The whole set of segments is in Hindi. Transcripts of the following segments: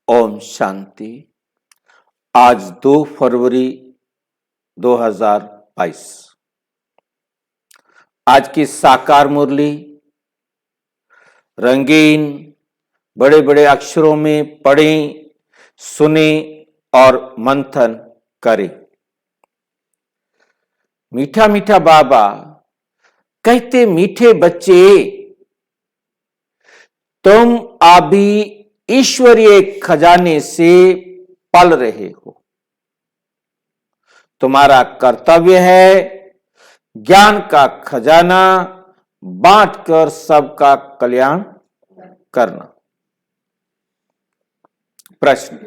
ओम शांति। आज 2 फरवरी 2022। आज की साकार मुरली रंगीन बड़े बड़े अक्षरों में पढ़ें, सुने और मंथन करें। मीठा मीठा बाबा कहते, मीठे बच्चे तुम अभी ईश्वरीय खजाने से पल रहे हो। तुम्हारा कर्तव्य है ज्ञान का खजाना बांटकर सबका कल्याण करना। प्रश्न,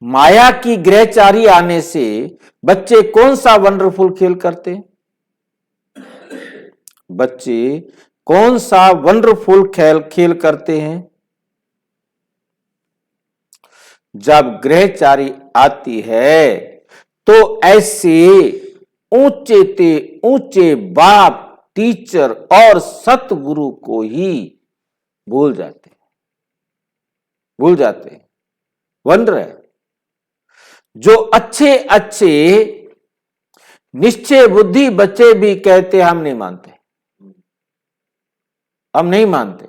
माया की ग्रहचारी आने से बच्चे कौन सा वंडरफुल खेल करते हैं? बच्चे कौन सा वंडरफुल खेल करते हैं? जब ग्रहचारी आती है तो ऐसे ऊंचे ते ऊंचे बाप, टीचर और सतगुरु को ही भूल जाते हैं। वंडर है। जो अच्छे अच्छे निश्चय बुद्धि बच्चे भी कहते हम नहीं मानते।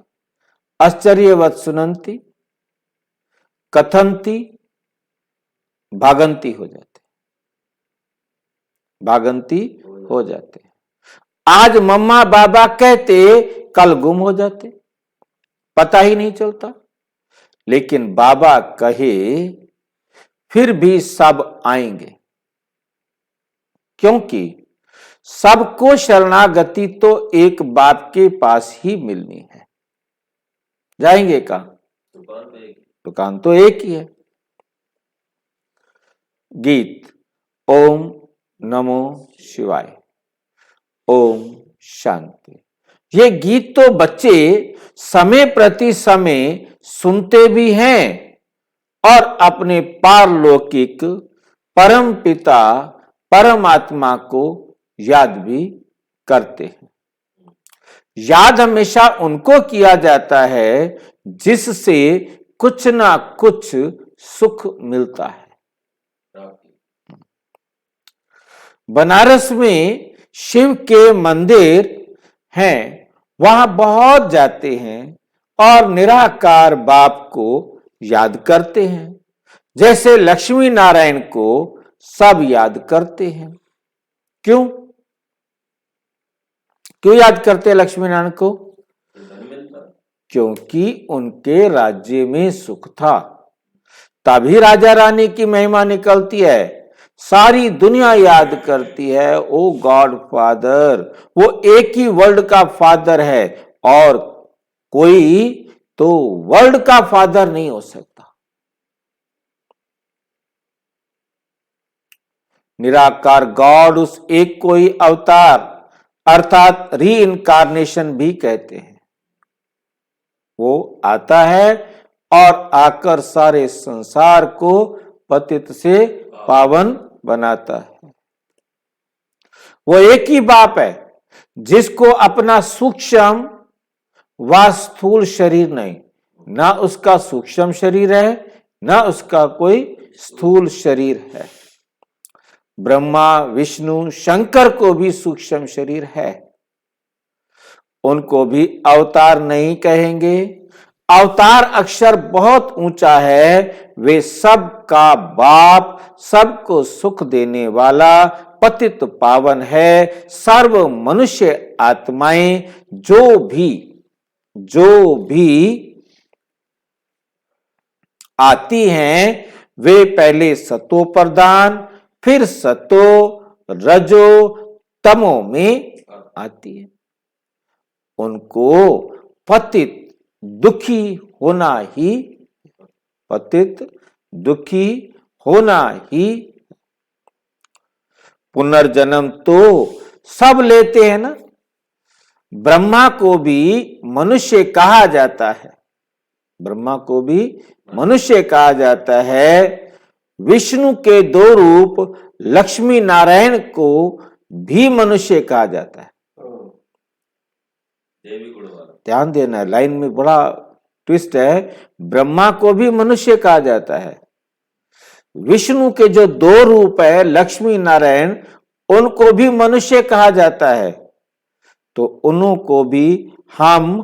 आश्चर्यवत सुनंती कथंती भागंती हो जाते। आज मम्मा बाबा कहते, कल गुम हो जाते, पता ही नहीं चलता। लेकिन बाबा कहे फिर भी सब आएंगे, क्योंकि सबको शरणागति तो एक बाप के पास ही मिलनी है। जाएंगे कहां? दुकान तो एक ही है। गीत ओम नमो शिवाय। ओम शांति। ये गीत तो बच्चे समय प्रति समय सुनते भी हैं और अपने पारलौकिक परम पिता परमात्मा को याद भी करते हैं। याद हमेशा उनको किया जाता है जिससे कुछ ना कुछ सुख मिलता है। बनारस में शिव के मंदिर हैं, वहां बहुत जाते हैं और निराकार बाप को याद करते हैं, जैसे लक्ष्मी नारायण को सब याद करते हैं। क्यों याद करते हैं लक्ष्मी नारायण को? क्योंकि उनके राज्य में सुख था, तभी राजा रानी की महिमा निकलती है। सारी दुनिया याद करती है, ओ गॉड फादर। वो एक ही वर्ल्ड का फादर है और कोई तो वर्ल्ड का फादर नहीं हो सकता। निराकार गॉड उस एक को ही अवतार अर्थात री इनकारनेशन भी कहते हैं। वो आता है और आकर सारे संसार को पतित से पावन बनाता है। वो एक ही बाप है जिसको अपना सूक्ष्म व स्थूल शरीर नहीं, ना उसका सूक्ष्म शरीर है ना उसका कोई स्थूल शरीर है। ब्रह्मा विष्णु शंकर को भी सूक्ष्म शरीर है, उनको भी अवतार नहीं कहेंगे। अवतार अक्षर बहुत ऊंचा है। वे सबका बाप, सबको सुख देने वाला पतित पावन है। सर्व मनुष्य आत्माएं जो भी आती हैं, वे पहले सतो प्रधान फिर सतो रजो तमो में आती है। उनको पतित दुखी होना ही पुनर्जन्म तो सब लेते हैं ना। ब्रह्मा को भी मनुष्य कहा जाता है। विष्णु के 2 रूप लक्ष्मी नारायण को भी मनुष्य कहा जाता है। ध्यान देना, लाइन में बड़ा ट्विस्ट है, ब्रह्मा को भी मनुष्य कहा जाता है। विष्णु के जो दो रूप है लक्ष्मी नारायण, उनको भी मनुष्य कहा जाता है, तो उनको भी हम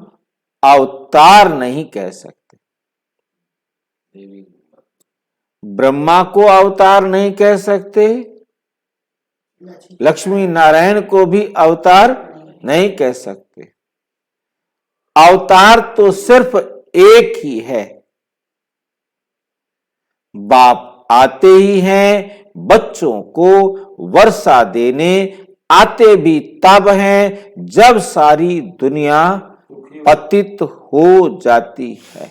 अवतार नहीं कह सकते। ब्रह्मा को अवतार नहीं कह सकते, लक्ष्मी नारायण को भी अवतार नहीं कह सकते। अवतार तो सिर्फ एक ही है। बाप आते ही हैं बच्चों को वर्षा देने, आते भी तब हैं जब सारी दुनिया पतित हो जाती है।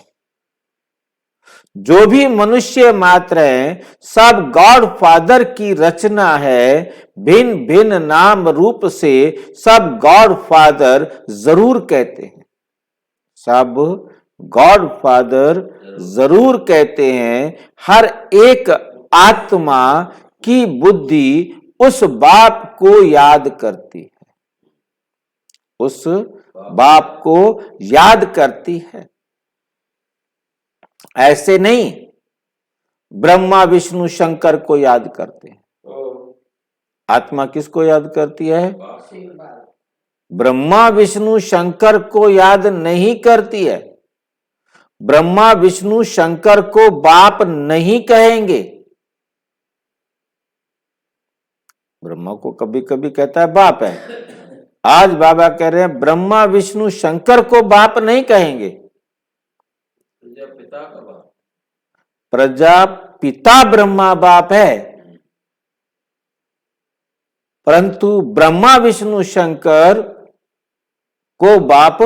जो भी मनुष्य मात्र हैं सब गॉड फादर की रचना है। भिन्न भिन्न नाम रूप से सब गॉड फादर जरूर कहते हैं, सब गॉड फादर जरूर कहते हैं। हर एक आत्मा की बुद्धि उस बाप को याद करती है, उस बाप को याद करती है। ऐसे नहीं ब्रह्मा विष्णु शंकर को याद करते हैं। आत्मा किसको याद करती है? ब्रह्मा विष्णु शंकर को याद नहीं करती है। ब्रह्मा विष्णु शंकर को बाप नहीं कहेंगे। ब्रह्मा को कभी कभी कहता है बाप है। आज बाबा कह रहे हैं ब्रह्मा विष्णु शंकर को बाप नहीं कहेंगे। प्रजापिता ब्रह्मा बाप है, परंतु ब्रह्मा विष्णु शंकर को बाप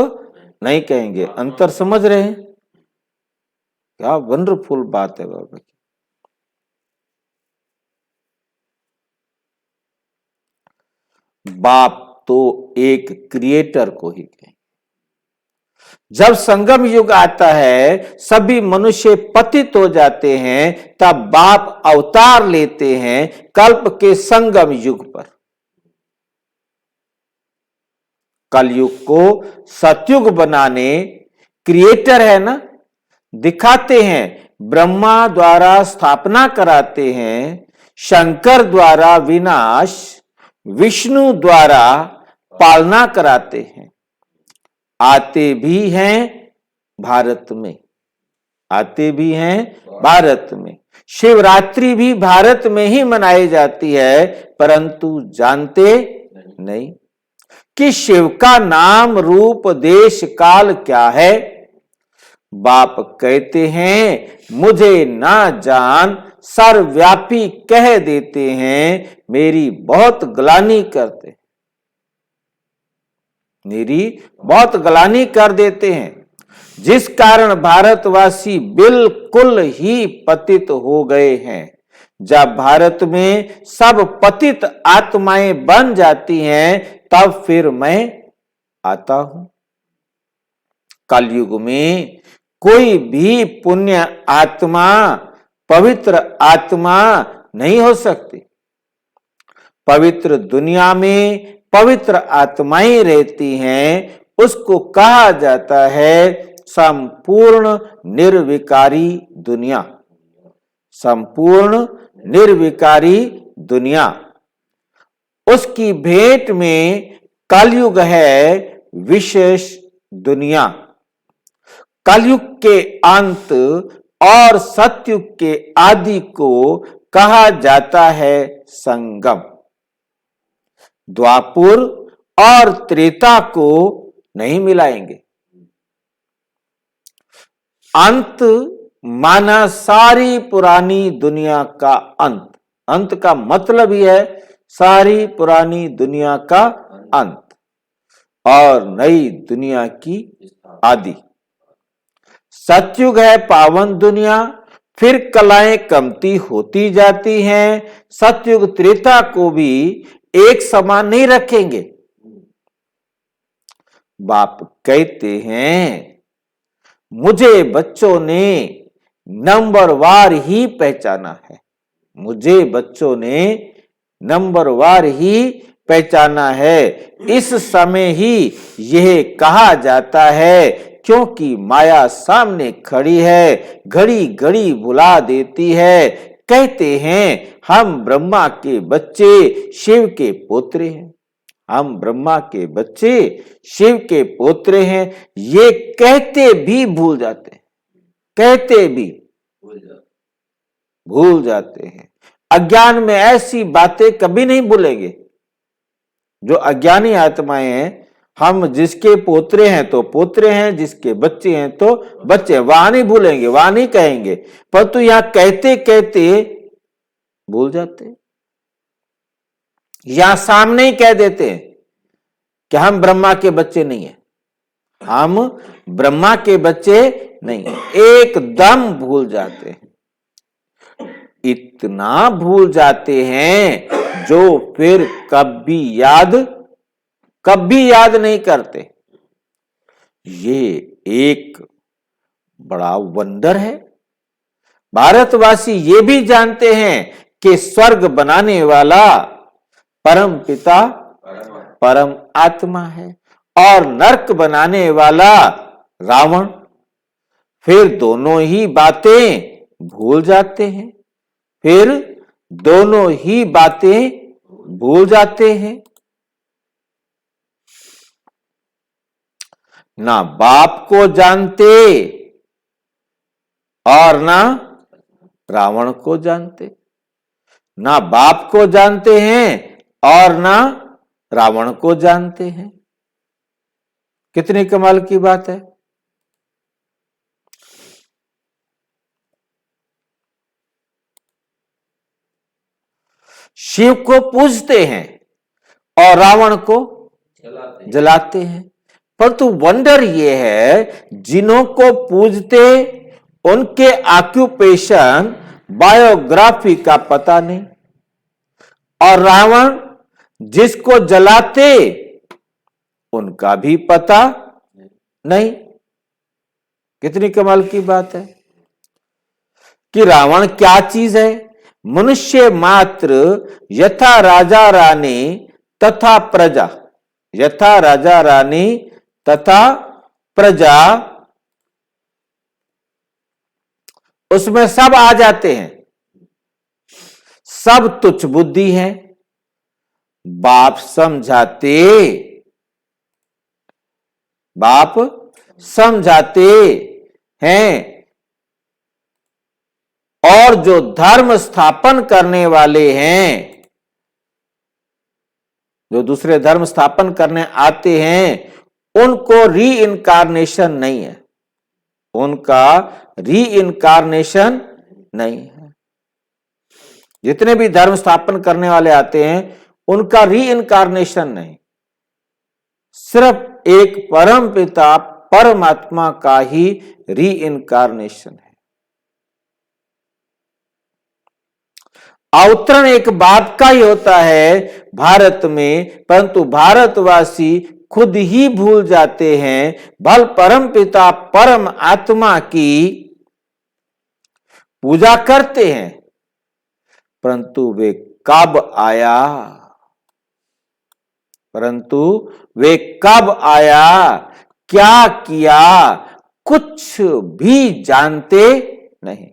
नहीं कहेंगे। अंतर समझ रहे हैं? क्या वंडरफुल बात है बाबा की। बाप तो एक क्रिएटर को ही कहेंगे। जब संगम युग आता है, सभी मनुष्य पतित हो जाते हैं, तब बाप अवतार लेते हैं कल्प के संगम युग पर। कलयुग को सतयुग बनाने क्रिएटर है ना, दिखाते हैं। ब्रह्मा द्वारा स्थापना कराते हैं, शंकर द्वारा विनाश, विष्णु द्वारा पालना कराते हैं। आते भी हैं भारत में, आते भी हैं भारत में। शिवरात्रि भी भारत में ही मनाई जाती है, परंतु जानते नहीं कि शिव का नाम रूप देश काल क्या है। बाप कहते हैं मुझे ना जान, सर्वव्यापी कह देते हैं, मेरी बहुत ग्लानि करते हैं, मेरी बहुत ग्लानि कर देते हैं। जिस कारण भारतवासी बिल्कुल ही पतित हो गए हैं। जब भारत में सब पतित आत्माएं बन जाती हैं, तब फिर मैं आता हूं। कलयुग में कोई भी पुण्य आत्मा, पवित्र आत्मा नहीं हो सकती। पवित्र दुनिया में पवित्र आत्माएं रहती हैं, उसको कहा जाता है संपूर्ण निर्विकारी दुनिया। संपूर्ण निर्विकारी दुनिया, उसकी भेंट में कलयुग है विशेष दुनिया। कलयुग के अंत और सतयुग के आदि को कहा जाता है संगम। द्वापुर और त्रेता को नहीं मिलाएंगे। अंत माना सारी पुरानी दुनिया का अंत। अंत का मतलब ही है सारी पुरानी दुनिया का अंत और नई दुनिया की आदि। सतयुग है पावन दुनिया, फिर कलाएं कमती होती जाती हैं। सतयुग त्रेता को भी एक समान नहीं रखेंगे। बाप कहते हैं मुझे बच्चों ने नंबरवार ही पहचाना है। मुझे बच्चों ने नंबरवार ही पहचाना है। इस समय ही यह कहा जाता है क्योंकि माया सामने खड़ी है, घड़ी घड़ी बुला देती है। कहते हैं हम ब्रह्मा के बच्चे, शिव के पोत्रे हैं। हम ब्रह्मा के बच्चे, शिव के पोत्रे हैं, ये कहते भी भूल जाते हैं, कहते भी भूल जाते हैं। अज्ञान में ऐसी बातें कभी नहीं भूलेंगे। जो अज्ञानी आत्माएं हैं, हम जिसके पोत्रे हैं तो पोत्रे हैं, जिसके बच्चे हैं तो बच्चे, वहां नहीं भूलेंगे, वहां नहीं कहेंगे, परंतु यहां कहते कहते भूल जाते हैं। यहां सामने ही कह देते हैं कि हम ब्रह्मा के बच्चे नहीं है, हम ब्रह्मा के बच्चे नहीं है, एकदम भूल जाते हैं। इतना भूल जाते हैं जो फिर कभी याद नहीं करते। ये एक बड़ा वंडर है। भारतवासी ये भी जानते हैं कि स्वर्ग बनाने वाला परम पिता परम आत्मा है और नरक बनाने वाला रावण। फिर दोनों ही बातें भूल जाते हैं, फिर दोनों ही बातें भूल जाते हैं। ना बाप को जानते और ना रावण को जानते, ना बाप को जानते हैं और ना रावण को जानते हैं। कितनी कमाल की बात है। शिव को पूजते हैं और रावण को जलाते हैं, परंतु वंडर ये है जिन्हों को पूजते उनके ऑक्यूपेशन बायोग्राफी का पता नहीं, और रावण जिसको जलाते उनका भी पता नहीं। कितनी कमाल की बात है कि रावण क्या चीज है। मनुष्य मात्र यथा राजा रानी तथा प्रजा, यथा राजा रानी तथा प्रजा, उसमें सब आ जाते हैं, सब तुच्छ बुद्धि है। बाप समझाते, बाप समझाते हैं, और जो धर्म स्थापन करने वाले हैं, जो दूसरे धर्म स्थापन करने आते हैं, उनको री इनकारनेशन नहीं है, उनका री इनकारनेशन नहीं है। जितने भी धर्म स्थापन करने वाले आते हैं उनका री इनकारनेशन नहीं, सिर्फ एक परम पिता परमात्मा का ही री इनकारनेशन है। अवतरण एक बाप का ही होता है भारत में, परंतु भारतवासी खुद ही भूल जाते हैं। भल परम पिता परम आत्मा की पूजा करते हैं, परंतु वे कब आया, परंतु वे कब आया, क्या किया, कुछ भी जानते नहीं।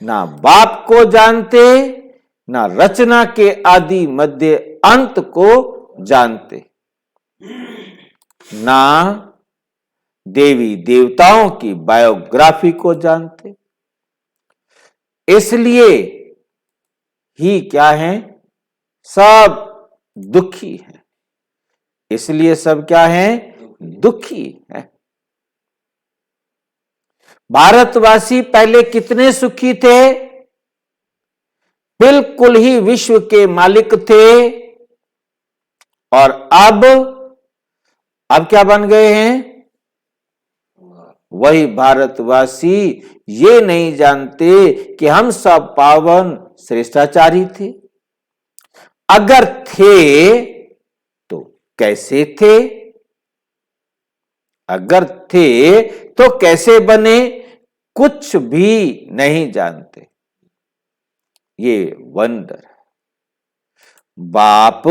ना बाप को जानते, ना रचना के आदि मध्य अंत को जानते, ना देवी देवताओं की बायोग्राफी को जानते। इसलिए ही क्या है, सब दुखी है। इसलिए सब क्या है, दुखी है। भारतवासी पहले कितने सुखी थे, बिल्कुल ही विश्व के मालिक थे, और अब क्या बन गए हैं। वही भारतवासी ये नहीं जानते कि हम सब पावन श्रेष्ठाचारी थे। अगर थे तो कैसे थे, अगर थे तो कैसे बने, कुछ भी नहीं जानते। ये वंडर है। बाप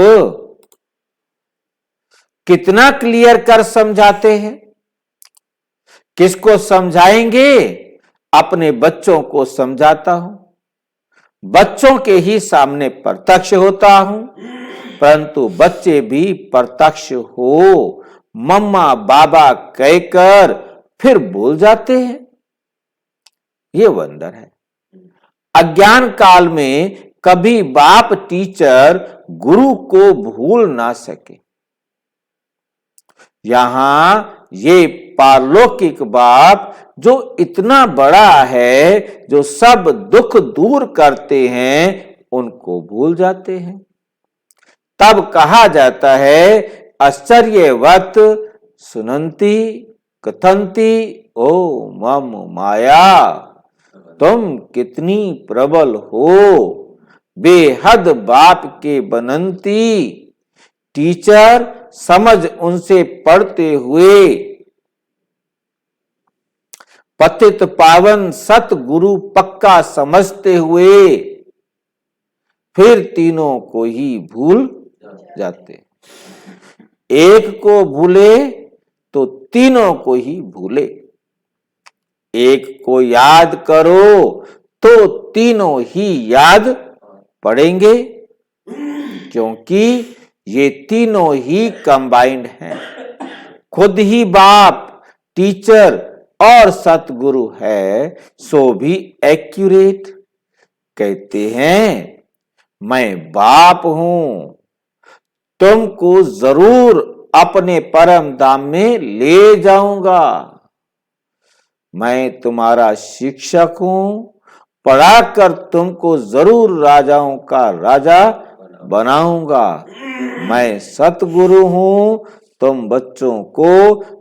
कितना क्लियर कर समझाते हैं, किसको समझाएंगे? अपने बच्चों को समझाता हूं, बच्चों के ही सामने प्रत्यक्ष होता हूं, परंतु बच्चे भी प्रत्यक्ष हो मम्मा बाबा कहकर फिर भूल जाते हैं। ये वंदर है। अज्ञान काल में कभी बाप टीचर गुरु को भूल ना सके। यहां ये पारलौकिक बाप जो इतना बड़ा है, जो सब दुख दूर करते हैं, उनको भूल जाते हैं। तब कहा जाता है आश्चर्यवत सुनंती कथंती ओ मम माया, तुम कितनी प्रबल हो, बेहद बाप के बनंती। टीचर समझ उनसे पढ़ते हुए, पतित पावन सतगुरु पक्का समझते हुए, फिर तीनों को ही भूल जाते। एक को भूले तो तीनों को ही भूले। एक को याद करो तो तीनों ही याद पड़ेंगे, क्योंकि ये तीनों ही कंबाइंड हैं। खुद ही बाप, टीचर और सतगुरु है, सो भी एक्यूरेट कहते हैं मैं बाप हूं, तुमको जरूर अपने परम धाम में ले जाऊंगा। मैं तुम्हारा शिक्षक हूं, पढ़ाकर तुमको जरूर राजाओं का राजा बनाऊंगा। मैं सतगुरु हूं, तुम बच्चों को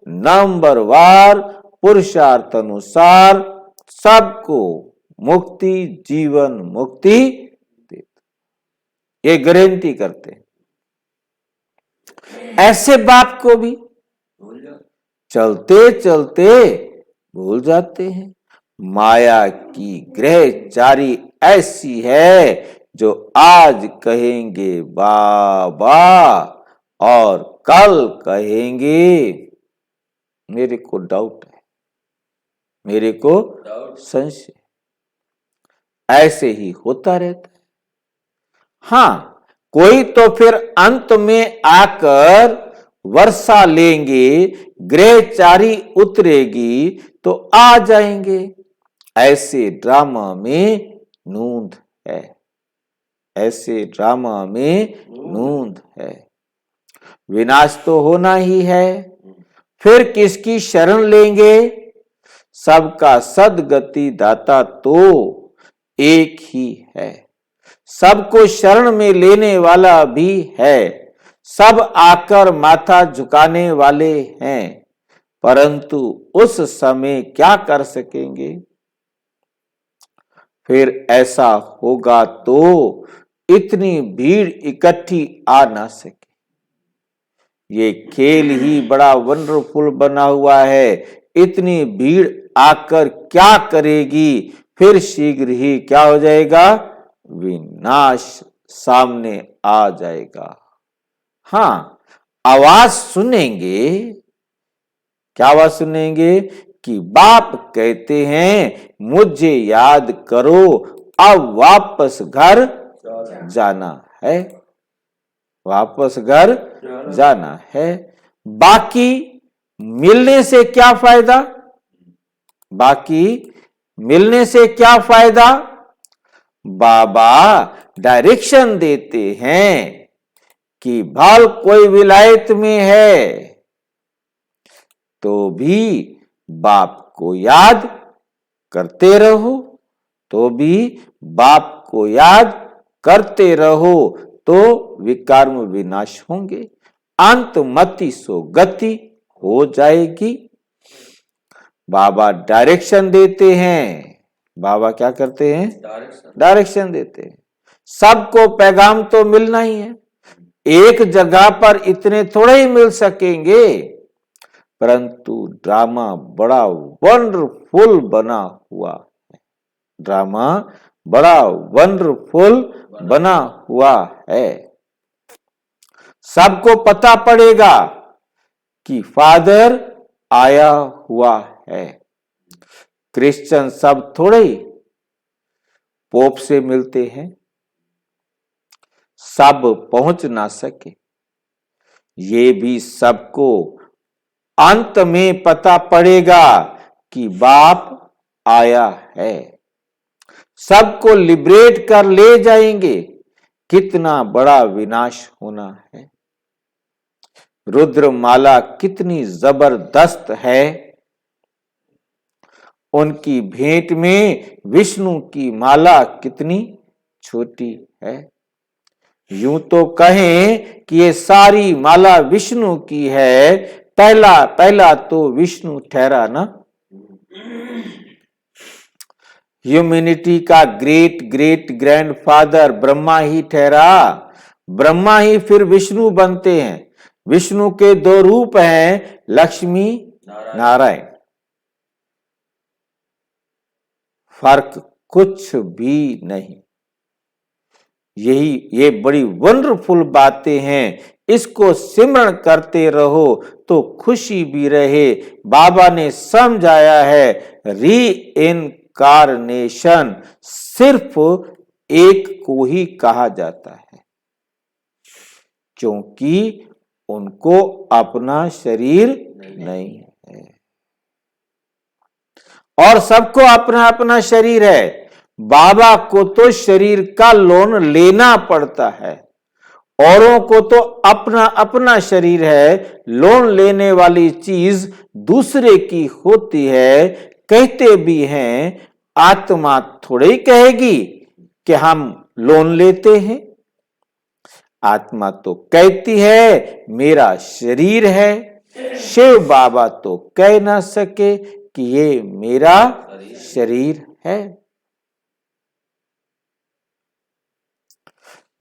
नंबरवार पुरुषार्थ अनुसार सबको मुक्ति, जीवन मुक्ति देता। ये गारंटी करते हैं। ऐसे बाप को भी चलते चलते भूल जाते हैं। माया की ग्रहचारी ऐसी है जो आज कहेंगे बाबा और कल कहेंगे मेरे को डाउट है, मेरे को संशय। ऐसे ही होता रहता है। हाँ, कोई तो फिर अंत में आकर वर्षा लेंगे, ग्रहचारी उतरेगी तो आ जाएंगे। ऐसे ड्रामा में नूंद है, ऐसे ड्रामा में नूंद है। विनाश तो होना ही है, फिर किसकी शरण लेंगे? सबका सदगति दाता तो एक ही है, सबको शरण में लेने वाला भी है, सब आकर माथा झुकाने वाले हैं, परंतु उस समय क्या कर सकेंगे? फिर ऐसा होगा तो इतनी भीड़ इकट्ठी आ ना सके। ये खेल ही बड़ा वंडरफुल बना हुआ है। इतनी भीड़ आकर क्या करेगी? फिर शीघ्र ही क्या हो जाएगा? विनाश सामने आ जाएगा। हाँ, आवाज सुनेंगे। क्या आवाज सुनेंगे? कि बाप कहते हैं मुझे याद करो, अब वापस घर जाना है, वापस घर जाना है। बाकी मिलने से क्या फायदा? बाकी मिलने से क्या फायदा? बाबा डायरेक्शन देते हैं कि भल कोई विलायत में है तो भी बाप को याद करते रहो, तो भी बाप को याद करते रहो, तो विकर्म विनाश होंगे, अंत मति सो गति हो जाएगी। बाबा डायरेक्शन देते हैं। बाबा क्या करते हैं? डायरेक्शन देते हैं। सबको पैगाम तो मिलना ही है। एक जगह पर इतने थोड़े ही मिल सकेंगे, परंतु ड्रामा बड़ा वंडरफुल बना हुआ है। ड्रामा बड़ा वंडरफुल बना हुआ है। सबको पता पड़ेगा कि फादर आया हुआ है। क्रिश्चियन सब थोड़े ही पोप से मिलते हैं, सब पहुंच ना सके। ये भी सबको अंत में पता पड़ेगा कि बाप आया है, सबको लिबरेट कर ले जाएंगे। कितना बड़ा विनाश होना है। रुद्रमाला कितनी जबरदस्त है। उनकी भेंट में विष्णु की माला कितनी छोटी है। यूं तो कहें कि ये सारी माला विष्णु की है, पहला पहला तो विष्णु ठहरा ना। ह्यूमैनिटी का ग्रेट ग्रेट ग्रैंडफादर ब्रह्मा ही ठहरा। ब्रह्मा ही फिर विष्णु बनते हैं। विष्णु के दो रूप हैं, लक्ष्मी नारायण। फर्क कुछ भी नहीं। ये बड़ी वंडरफुल बातें हैं। इसको सिमरण करते रहो तो खुशी भी रहे। बाबा ने समझाया है, री इनकारनेशन सिर्फ एक को ही कहा जाता है, क्योंकि उनको अपना शरीर नहीं है और सबको अपना अपना शरीर है। बाबा को तो शरीर का लोन लेना पड़ता है, औरों को तो अपना अपना शरीर है। लोन लेने वाली चीज दूसरे की होती है। कहते भी हैं, आत्मा थोड़े ही कहेगी कि हम लोन लेते हैं। आत्मा तो कहती है मेरा शरीर है। शिव बाबा तो कह ना सके कि ये मेरा शरीर है।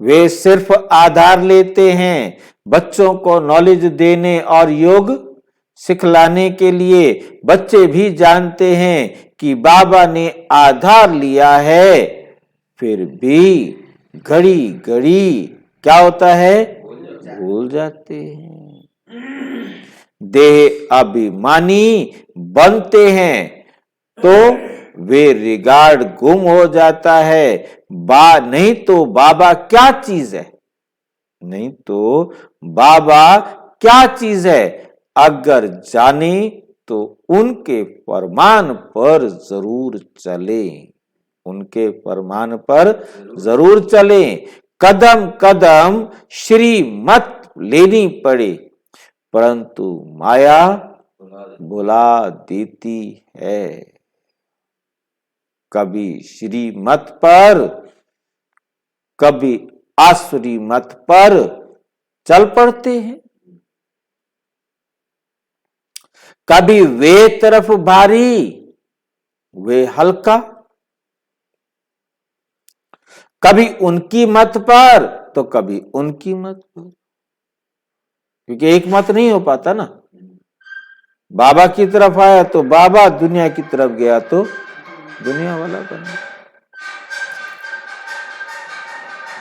वे सिर्फ आधार लेते हैं बच्चों को नॉलेज देने और योग सिखलाने के लिए। बच्चे भी जानते हैं कि बाबा ने आधार लिया है, फिर भी घड़ी घड़ी क्या होता है, भूल जाते हैं। देह अभिमानी बनते हैं तो वे रिगार्ड गुम हो जाता है। नहीं तो बाबा क्या चीज है, नहीं तो बाबा क्या चीज है। अगर जाने तो उनके फरमान पर जरूर चले, उनके फरमान पर जरूर चले। कदम कदम श्रीमत लेनी पड़े, परंतु माया बुला देती है। कभी श्रीमत पर कभी आश्रीमत पर चल पड़ते हैं। कभी वे तरफ भारी वे हल्का, कभी उनकी मत पर तो कभी उनकी मत पर, क्योंकि एक मत नहीं हो पाता ना। बाबा की तरफ आया तो बाबा, दुनिया की तरफ गया तो दुनिया वाला बना।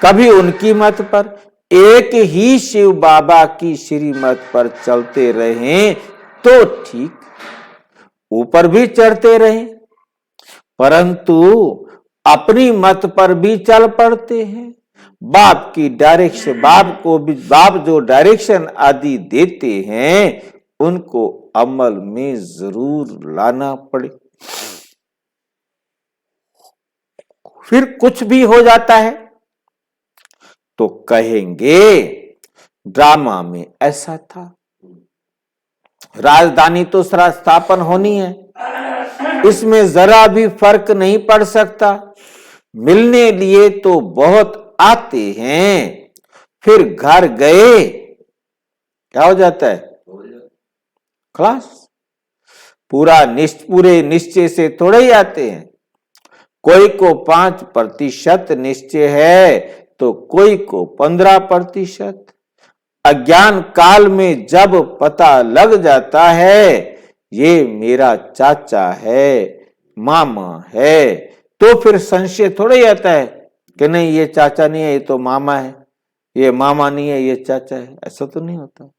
कभी उनकी मत पर, एक ही शिव बाबा की श्रीमत पर चलते रहें तो ठीक, ऊपर भी चढ़ते रहें, परंतु अपनी मत पर भी चल पड़ते हैं। बाप की डायरेक्शन, बाप जो डायरेक्शन आदि देते हैं उनको अमल में जरूर लाना पड़े। फिर कुछ भी हो जाता है तो कहेंगे ड्रामा में ऐसा था। राजधानी तो स्थापन होनी है, इसमें जरा भी फर्क नहीं पड़ सकता। मिलने लिए तो बहुत आते हैं, फिर घर गए क्या हो जाता है, खलास। पूरे निश्चय से थोड़े ही आते हैं। कोई को 5% निश्चय है तो कोई को 15%। अज्ञान काल में जब पता लग जाता है ये मेरा चाचा है, मामा है, तो फिर संशय थोड़ा ही आता है कि नहीं ये चाचा नहीं है, ये तो मामा है, ये मामा नहीं है, ये चाचा है। ऐसा तो नहीं होता।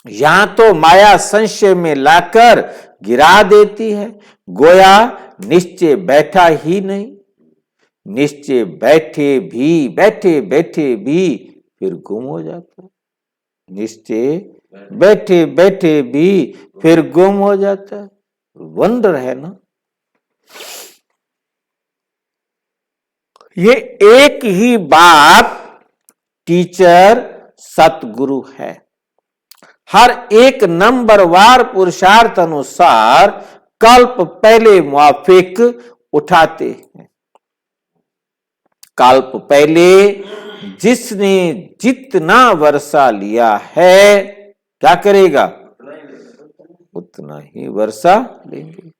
यहां तो माया संशय में लाकर गिरा देती है, गोया निश्चय बैठा ही नहीं। निश्चय बैठे बैठे भी फिर गुम हो जाता है। निश्चय बैठे बैठे भी फिर गुम हो जाता है। वंडर है ना। ये एक ही बात टीचर सतगुरु है। हर एक नंबरवार पुरुषार्थ अनुसार कल्प पहले मुआफिक उठाते हैं। कल्प पहले जिसने जितना वर्षा लिया है क्या करेगा, उतना ही वर्षा लेंगे।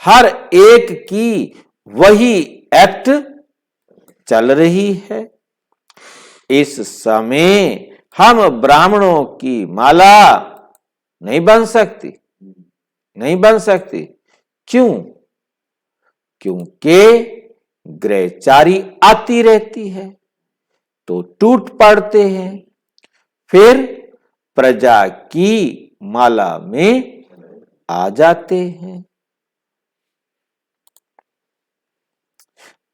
हर एक की वही एक्ट चल रही है। इस समय हम ब्राह्मणों की माला नहीं बन सकती, नहीं बन सकती। क्यों? क्योंकि ग्रहचारी आती रहती है तो टूट पड़ते हैं, फिर प्रजा की माला में आ जाते हैं।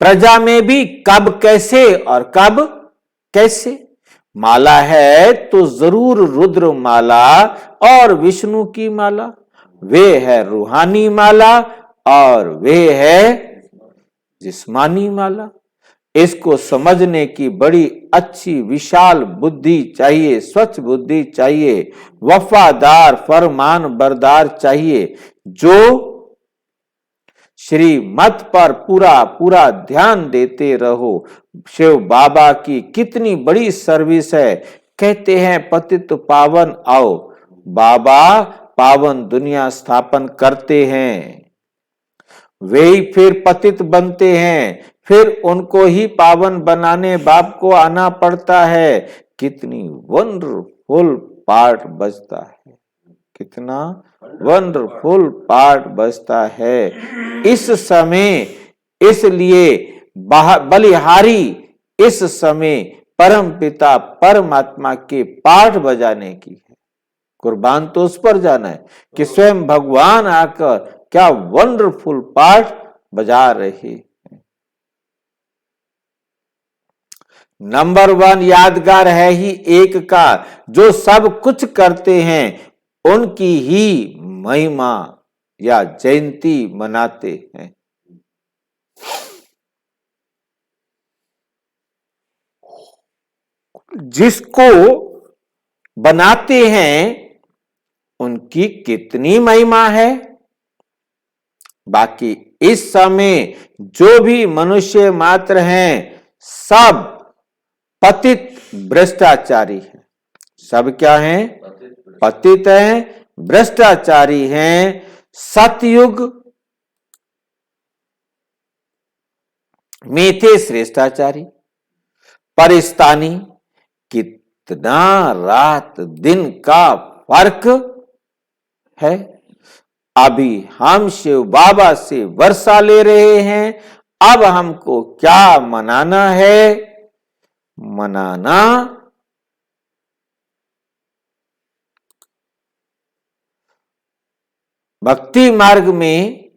प्रजा में भी कब कैसे और कब कैसे। माला है तो जरूर रुद्र माला और विष्णु की माला, वे है रूहानी माला और वे है जिस्मानी माला। इसको समझने की बड़ी अच्छी विशाल बुद्धि चाहिए, स्वच्छ बुद्धि चाहिए, वफादार फरमान बरदार चाहिए, जो श्रीमत पर पूरा पूरा ध्यान देते रहो। शिव बाबा की कितनी बड़ी सर्विस है। कहते हैं पतित पावन आओ, बाबा पावन दुनिया स्थापन करते हैं, वे ही फिर पतित बनते हैं, फिर उनको ही पावन बनाने बाप को आना पड़ता है। कितनी वंडरफुल पार्ट बजता है, कितना वंडरफुल पार्ट बजता है इस समय। इसलिए बलिहारी इस समय परम पिता परमात्मा के पाठ बजाने की है। कुर्बान तो उस पर जाना है कि स्वयं भगवान आकर क्या वंडरफुल पाठ बजा रहे हैं। नंबर 1 यादगार है ही एक का, जो सब कुछ करते हैं उनकी ही महिमा या जयंती मनाते हैं। जिसको बनाते हैं उनकी कितनी महिमा है। बाकी इस समय जो भी मनुष्य मात्र हैं सब पतित भ्रष्टाचारी हैं। सब क्या हैं? पतित हैं, भ्रष्टाचारी हैं। सतयुग में थे श्रेष्ठाचारी, परिस्तानी। कितना रात दिन का फर्क है। अभी हम शिव बाबा से वर्षा ले रहे हैं, अब हमको क्या मनाना है? मनाना भक्ति मार्ग में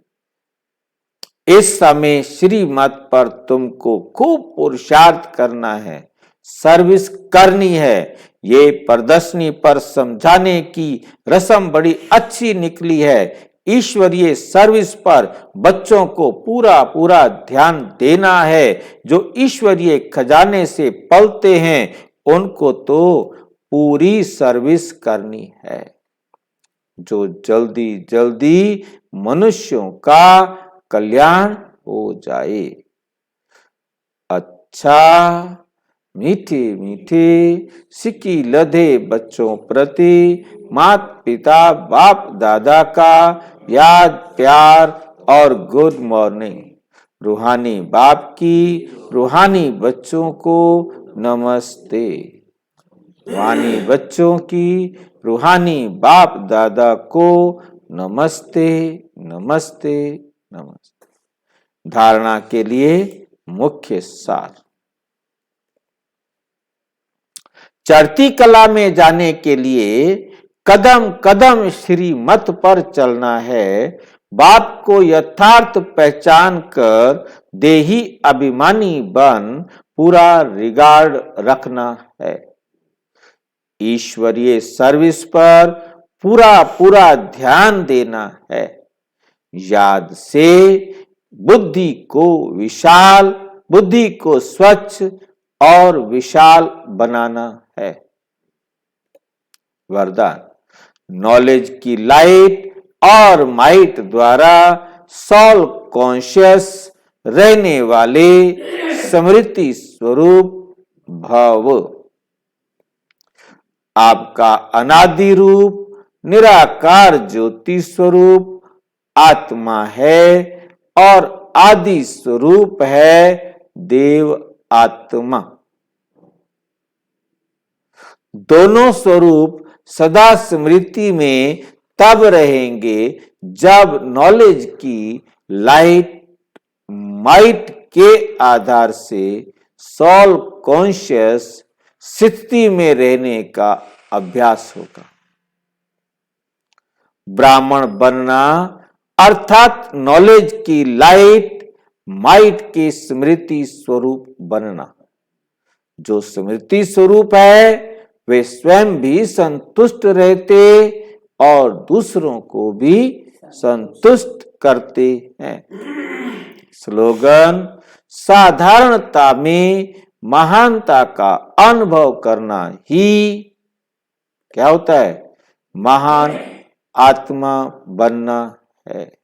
इस समय श्रीमत पर तुमको खूब पुरुषार्थ करना है, सर्विस करनी है। ये प्रदर्शनी पर समझाने की रस्म बड़ी अच्छी निकली है। ईश्वरीय सर्विस पर बच्चों को पूरा पूरा ध्यान देना है। जो ईश्वरीय खजाने से पलते हैं उनको तो पूरी सर्विस करनी है। जो जल्दी जल्दी मनुष्यों का कल्याण हो जाए। अच्छा मीठे मीठे सिक्की लधे बच्चों प्रति माता पिता बाप दादा का याद प्यार और गुड मॉर्निंग। रूहानी बाप की रूहानी बच्चों को नमस्ते। रूहानी बच्चों की रूहानी बाप दादा को नमस्ते नमस्ते नमस्ते। धारणा के लिए मुख्य सार। चढ़ती कला में जाने के लिए कदम कदम श्रीमत पर चलना है, बात को यथार्थ पहचान कर देही अभिमानी बन पूरा रिगार्ड रखना है। ईश्वरीय सर्विस पर पूरा पूरा ध्यान देना है। याद से बुद्धि को विशाल, बुद्धि को स्वच्छ और विशाल बनाना है। वरदान, नॉलेज की लाइट और माइट द्वारा सॉल कॉन्शियस रहने वाले स्मृति स्वरूप भव। आपका अनादि रूप निराकार ज्योति स्वरूप आत्मा है और आदि स्वरूप है देव आत्मा। दोनों स्वरूप सदा स्मृति में तब रहेंगे जब नॉलेज की लाइट माइट के आधार से सॉल कॉन्शियस स्थिति में रहने का अभ्यास होगा। ब्राह्मण बनना अर्थात नॉलेज की लाइट माइट के स्मृति स्वरूप बनना। जो स्मृति स्वरूप है वे स्वयं भी संतुष्ट रहते और दूसरों को भी संतुष्ट करते हैं। स्लोगन, साधारणता में महानता का अनुभव करना ही क्या होता है? महान आत्मा बनना है।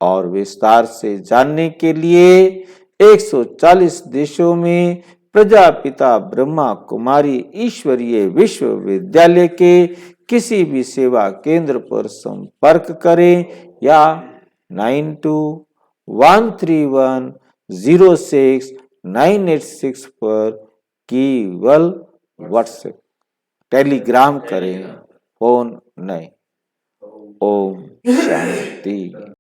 और विस्तार से जानने के लिए 140 देशों में प्रजापिता ब्रह्मा कुमारी ईश्वरीय विश्वविद्यालय के किसी भी सेवा केंद्र पर संपर्क करें या 9213106986 पर केवल व्हाट्सएप टेलीग्राम करें, फोन नहीं। ओम शांति।